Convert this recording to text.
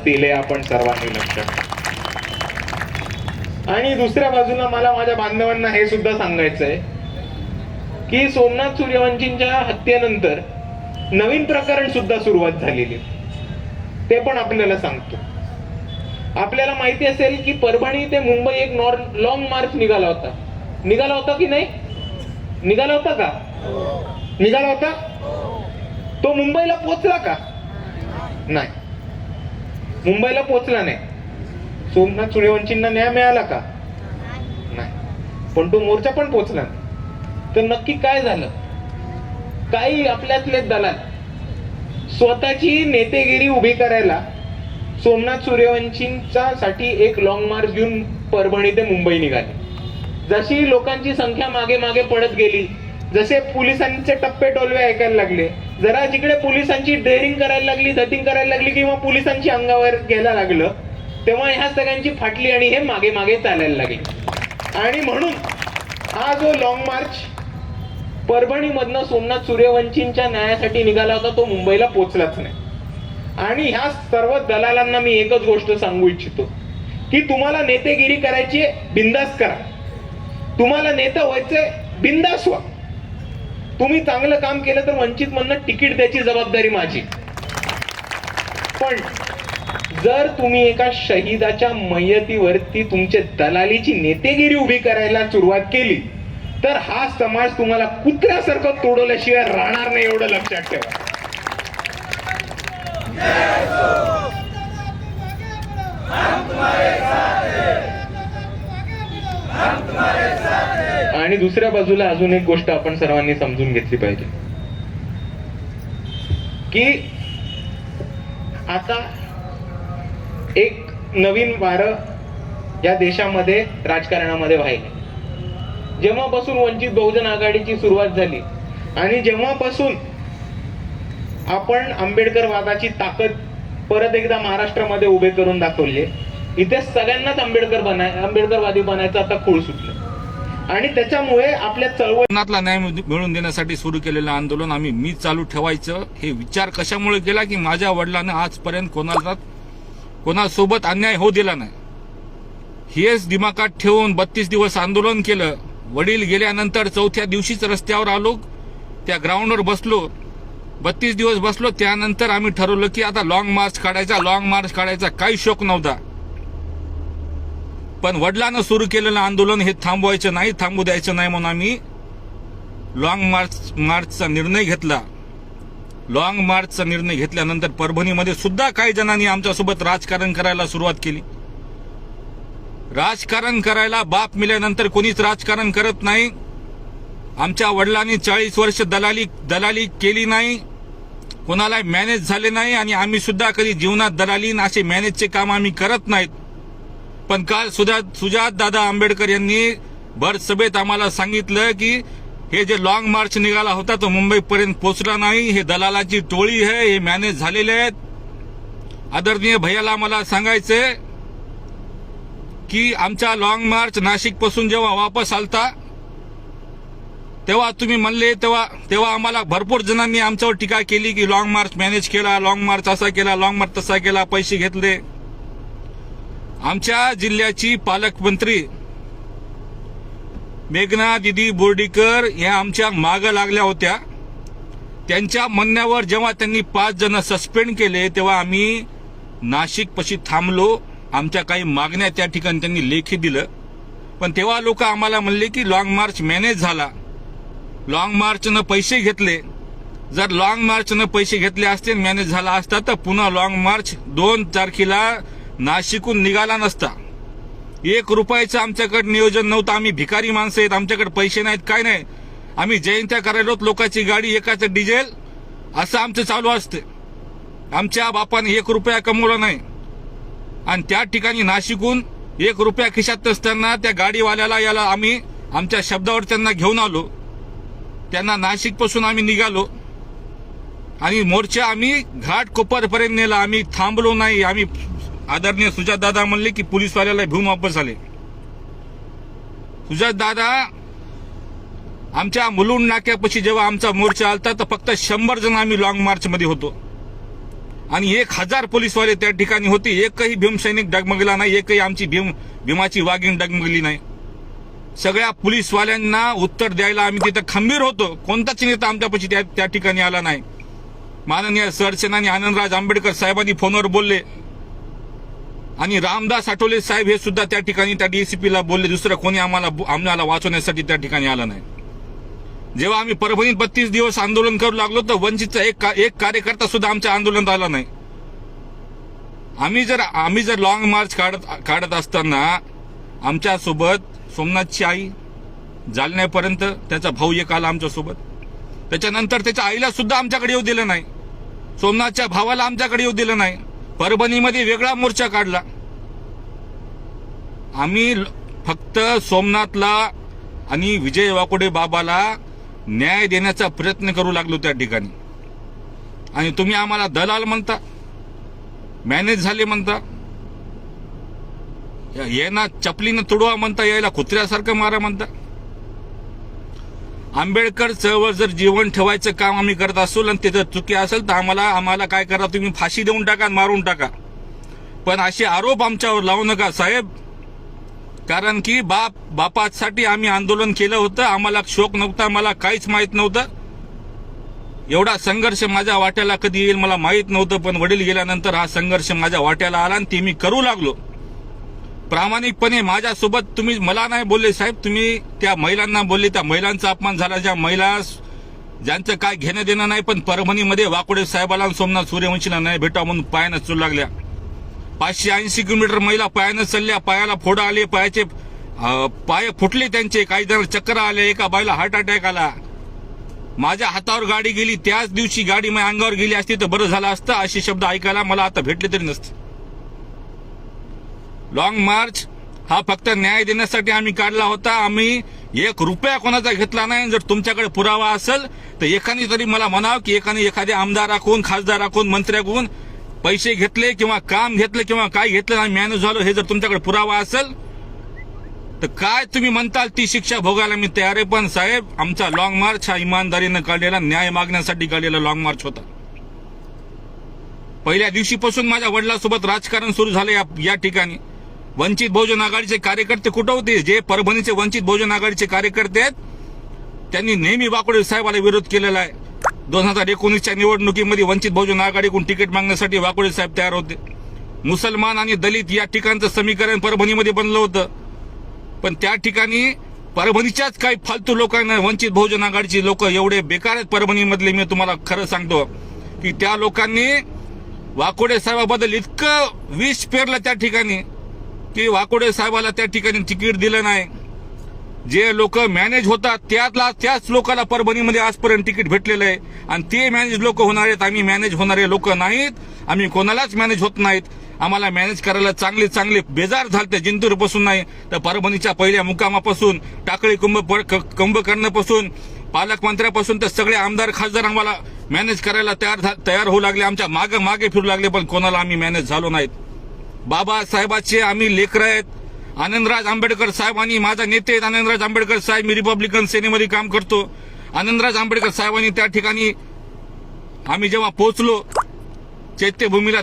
असतील हे आपण सर्वांनी लक्षात ठेवा. आणि दुसऱ्या बाजूला मला माझ्या बांधवांना हे सुद्धा सांगायचं आहे की सोमनाथ सूर्यवंशींच्या हत्येनंतर नवीन प्रकरण सुद्धा सुरुवात झालेली, ते पण आपल्याला सांगतो. आपल्याला माहिती असेल की परभणी ते मुंबई एक लॉंग मार्च निघाला होता की नाही? निघाला होता का? निघाला होता. तो मुंबईला पोहोचला का? नाही, मुंबईला पोहोचला नाही. सोमनाथ सूर्यवंशींना न्याय मिळाला का? नाही. पण तो मोर्चा पण पोहोचला नाही. तर नक्की काय झालं? काही आपल्यातले दलाल स्वतःची नेतेगिरी उभी करायला सोमनाथ सूर्यवंशींच्या साठी एक लॉंग मार्च घेऊन परभणी ते मुंबई निघाले. जशी लोकांची संख्या मागे मागे पडत गेली, जसे पोलिसांचे टप्पे टोलवे ऐकायला लागले, जरा जिकडे पोलिसांची ड्रेरिंग करायला लागली, धतिंग करायला लागली किंवा पोलिसांची अंगावर घ्यायला लागलं, तेव्हा ह्या सगळ्यांची फाटली आणि हे मागे मागे चालायला लागले. आणि म्हणून हा जो लॉंग मार्च परभणीमधनं सोमनाथ सूर्यवंशींच्या न्यायासाठी निघाला होता तो मुंबईला पोहोचलाच नाही. आणि ह्या सर्व दलालांना मी एकच गोष्ट सांगू इच्छितो की तुम्हाला नेतेगिरी करायची, बिंदास करा. तुम्हाला नेता व्हायचंय, बिंदास व्हा. तुम्ही चांगलं काम केलं तर वंचित मधनं तिकीट द्यायची जबाबदारी माझी. पण जर तुम्ही एका शहीदाच्या मयतीवरती तुमच्या दलालीची नेतेगिरी उभी करायला सुरुवात केली तर हा समाज तुम्हाला कुत्र्यासारखं तोडवल्याशिवाय राहणार नाही, एवढं लक्षात ठेवा. आणि दुसऱ्या बाजूला अजून एक गोष्ट आपण सर्वांनी समजून घेतली पाहिजे की आता एक नवीन वारं या देशामध्ये राजकारणामध्ये व्हायला. जेव्हापासून वंचित बहुजन आघाडीची सुरुवात झाली आणि जेव्हापासून आपण आंबेडकर वादाची ताकद परत एकदा महाराष्ट्रामध्ये उभे करून दाखवले, इथे सगळ्यांनाच आंबेडकरवादी बनायचं आता खूळ सुटलं. आणि त्याच्यामुळे आपल्या चळवळीतला न्याय मिळवून देण्यासाठी सुरू केलेलं आंदोलन मी चालू ठेवायचं हे विचार कशामुळे केला की माझ्या वडिलांना आजपर्यंत कोणासोबत अन्याय होऊ दिला नाही. हेच दिमागात ठेवून 32 दिवस आंदोलन केलं. वडील गेल्यानंतर चौथ्या दिवशीच रस्त्यावर आलो, त्या ग्राउंडवर बसलो, 32 दिवस बसलो. त्यानंतर आम्ही ठरवलं की आता लॉंग मार्च काढायचा काही शौक नव्हता. पण वडिलांना सुरू केलेलं आंदोलन हे थांबवायचं नाही, थांबू द्यायचं नाही म्हणून आम्ही लॉंग मार्चचा निर्णय घेतला. लॉंग मार्चचा निर्णय घेतल्यानंतर परभणीमध्ये सुद्धा काही जणांनी आमच्यासोबत राजकारण करायला सुरुवात केली. राजकारण करायला बाप मिल्यानंतर कोणीच राजकारण करत नाही. आमच्या वडिलांनी 40 वर्ष दलाली केली नाही, कोणाला मॅनेज झाले नाही आणि आम्ही सुद्धा कधी जीवनात दलाली असे मॅनेजचे काम आम्ही करत नाहीत. पण काल सुजात दादा आंबेडकर यांनी भर सभेत आम्हाला सांगितलं की हे जे लॉंग मार्च निघाला होता तो मुंबईपर्यंत पोहोचला नाही, हे दलालाची टोळी आहे, हे मॅनेज झालेले आहेत. आदरणीय भैयाला मला सांगायचंय की आमचा लॉंग मार्च नाशिक पासून जेव्हा वापस आलता तेव्हा तुम्ही म्हणले, तेव्हा आम्हाला भरपूर जणांनी आमच्यावर टीका केली की लॉंग मार्च मॅनेज केला, लॉंग मार्च असा केला, लॉंग मार्च तसा केला, पैसे घेतले. आमच्या जिल्ह्याची पालकमंत्री मेघना दिदी बोर्डीकर या आमच्या मागे लागल्या होत्या. त्यांच्या म्हणण्यावर जेव्हा त्यांनी 5 जण सस्पेंड केले तेव्हा आम्ही नाशिक पाशी थांबलो. आमच्या काही मागण्या त्या ठिकाणी त्यांनी लेखी दिलं. पण तेव्हा लोक आम्हाला म्हणले की लॉंग मार्च मॅनेज झाला, लॉंग मार्चनं पैसे घेतले. जर लॉंग मार्चनं पैसे घेतले असते, मॅनेज झाला असता तर पुन्हा लॉंग मार्च 2 तारखेला नाशिकहून निघाला नसता. 1 रुपयाचं आमच्याकडे नियोजन नव्हतं. आम्ही भिकारी माणसं आहेत, आमच्याकडे पैसे नाहीत, काय नाही. आम्ही जयंत्या करायलो, लोकांची गाडी, एकाचं डिझेल, असं आमचं चालू असते. आमच्या बापाने 1 रुपया कमवला नाही. आणि त्या ठिकाणी नाशिकहून 1 रुपया खिशात असताना त्या गाडीवाल्याला याला आम्ही आमच्या शब्दावर त्यांना घेऊन आलो. त्यांना नाशिक पासून आम्ही निघालो आणि मोर्चा आम्ही घाटकोपरपर्यंत नेला. आम्ही थांबलो नाही. आम्ही आदरणीय सुजात दादा म्हणले की पोलीसवाल्याला घेऊन वापस आले. सुजात दादा आमच्या मुलुंड नाक्यापाशी जेव्हा आमचा मोर्चा आलता तर फक्त 100 जण आम्ही लॉंग मार्च मध्ये होतो. आणि 1000 पोलीसवाले त्या ठिकाणी होते. एकही भीमसैनिक डगमगला नाही, एकही आमची भीमाची वाघीण डगमगली नाही. सगळ्या पोलीसवाल्यांना उत्तर द्यायला आम्ही तिथं खंबीर होतो. कोणताच नेता आमच्यापाशी त्या ठिकाणी आला नाही. माननीय सरसेनानी आनंदराज आंबेडकर साहेबांनी फोनवर बोलले आणि रामदास आठवले साहेब हे सुद्धा त्या ठिकाणी त्या डीसीपीला बोलले. दुसरं कोणी आम्हाला वाचवण्यासाठी त्या ठिकाणी आलं नाही. जेव्हा आम्ही परभणीत 32 दिवस आंदोलन करू लागलो तर वंचितचा एक कार्यकर्ता सुद्धा आमच्या आंदोलनात आला नाही. आम्ही जर लॉंग मार्च काढत असताना आमच्यासोबत सोमनाथची आई जालन्यापर्यंत, त्याचा भाऊ एक आला आमच्यासोबत. त्याच्यानंतर त्याच्या आईला सुद्धा आमच्याकडे येऊ दिलं नाही. सोमनाथच्या भावाला आमच्याकडे येऊ दिलं नाही. परभणीमध्ये वेगळा मोर्चा काढला. आम्ही फक्त सोमनाथला आणि विजय वाकोडे बाबाला न्याय देण्याचा प्रयत्न करू लागलो त्या ठिकाणी. आणि तुम्ही आम्हाला दलाल म्हणता, मॅनेज झाले म्हणता, यांना चपलीनं तुडवा म्हणता, यायला कुत्र्यासारखं मारा म्हणता. आंबेडकर चळवळ जर जीवन ठेवायचं काम आम्ही करत असू आणि ते जर चुकी असेल तर आम्हाला काय करा, तुम्ही फाशी देऊन टाका, मारून टाका. पण असे आरोप आमच्यावर लावू नका साहेब. कारण की बापासाठी आम्ही आंदोलन केलं होतं. आम्हाला शोक नव्हता, मला काहीच माहित नव्हतं. एवढा संघर्ष माझ्या वाट्याला कधी येईल मला माहित नव्हतं. पण वडील गेल्यानंतर हा संघर्ष माझ्या वाट्याला आला आणि ते मी करू लागलो प्रामाणिकपणे. माझ्यासोबत तुम्ही मला नाही बोलले साहेब, तुम्ही त्या महिलांना बोलले. त्या महिलांचा अपमान झाला, ज्या महिला ज्यांचं काय घेणं देणं नाही, पण परभणीमध्ये वाकोडे साहेबाला सोमनाथ सूर्यवंशीला नाही भेटा म्हणून पायानं चलू लागल्या. 580 किलोमीटर महिला पायानं चालल्या. पायाला फोडा आले, पाय फुटले त्यांचे, काही जण चक्कर आले, एका बाईला हार्ट अटॅक आला. माझ्या हातावर गाडी गेली. त्याच दिवशी गाडी माझ्या अंगावर गेली असती तर बरं झालं असतं. असे शब्द ऐकायला मला आता भेटले तरी नसते. लॉंग मार्च हा फक्त न्याय देण्यासाठी आम्ही काढला होता. आम्ही 1 रुपया कोणाचा घेतला नाही. जर तुमच्याकडे पुरावा असेल तर एकाने तरी मला म्हणावं की एखाद्या आमदाराकडून, खासदाराकडून, मंत्र्याकडून पैसे घेतले किंवा काम घेतले किंवा काय घेतलं आणि मॅनेज झालो, हे जर तुमच्याकडे पुरावा असेल तर काय तुम्ही म्हणताल ती शिक्षा भोगायला मी तयार आहे. पण साहेब, आमचा लॉंग मार्च हा इमानदारीनं काढलेला, न्याय मागण्यासाठी काढलेला लॉंग मार्च होता. पहिल्या दिवशीपासून माझ्या वडिलांसोबत राजकारण सुरू झालं या ठिकाणी. वंचित बहुजन आघाडीचे कार्यकर्ते कुठं होते? जे परभणीचे वंचित बहुजन आघाडीचे कार्यकर्ते आहेत त्यांनी नेहमी वाकोडे साहेबाला विरोध केलेला आहे. 2019च्या निवडणुकीमध्ये वंचित बहुजन आघाडीकडून तिकीट मागण्यासाठी वाकोडे साहेब तयार होते. मुसलमान आणि दलित या ठिकाणचं समीकरण परभणीमध्ये बनलं होतं. पण त्या ठिकाणी परभणीच्याच काही फालतू लोकांना, वंचित बहुजन आघाडीची लोक एवढे बेकार आहेत परभणीमधले, मी तुम्हाला खरं सांगतो की त्या लोकांनी वाकोडे साहेबाबद्दल इतकं विष पेरलं त्या ठिकाणी की वाकोडे साहेबाला त्या ठिकाणी तिकीट दिलं नाही. जे लोक मॅनेज होतात त्याच लोकांना परभणीमध्ये आजपर्यंत तिकीट भेटलेलं आहे. आणि ते मॅनेज लोक होणार आहेत, आम्ही मॅनेज होणारे लोक नाहीत. आम्ही कोणालाच मॅनेज होत नाहीत. आम्हाला मॅनेज करायला चांगले बेजार झालते. जिंतूर पासून नाही तर परभणीच्या पहिल्या मुकामापासून, टाकळी कुंभकर्णपासून, पालकमंत्र्यापासून तर सगळे आमदार खासदार आम्हाला मॅनेज करायला तयार होऊ लागले. आमच्या मागे फिरू लागले, पण कोणाला आम्ही मॅनेज झालो नाहीत. बाबासाहेबाचे आम्ही लेकरं आहेत. आनंदराज आंबेडकर साहेब आणि माझा नेते आहेत आनंदराज आंबेडकर साहेब. मी रिपब्लिकन सेनेमध्ये काम करतो. आनंदराज आंबेडकर साहेबांनी त्या ठिकाणी आम्ही जेव्हा पोहोचलो चैत्यभूमीला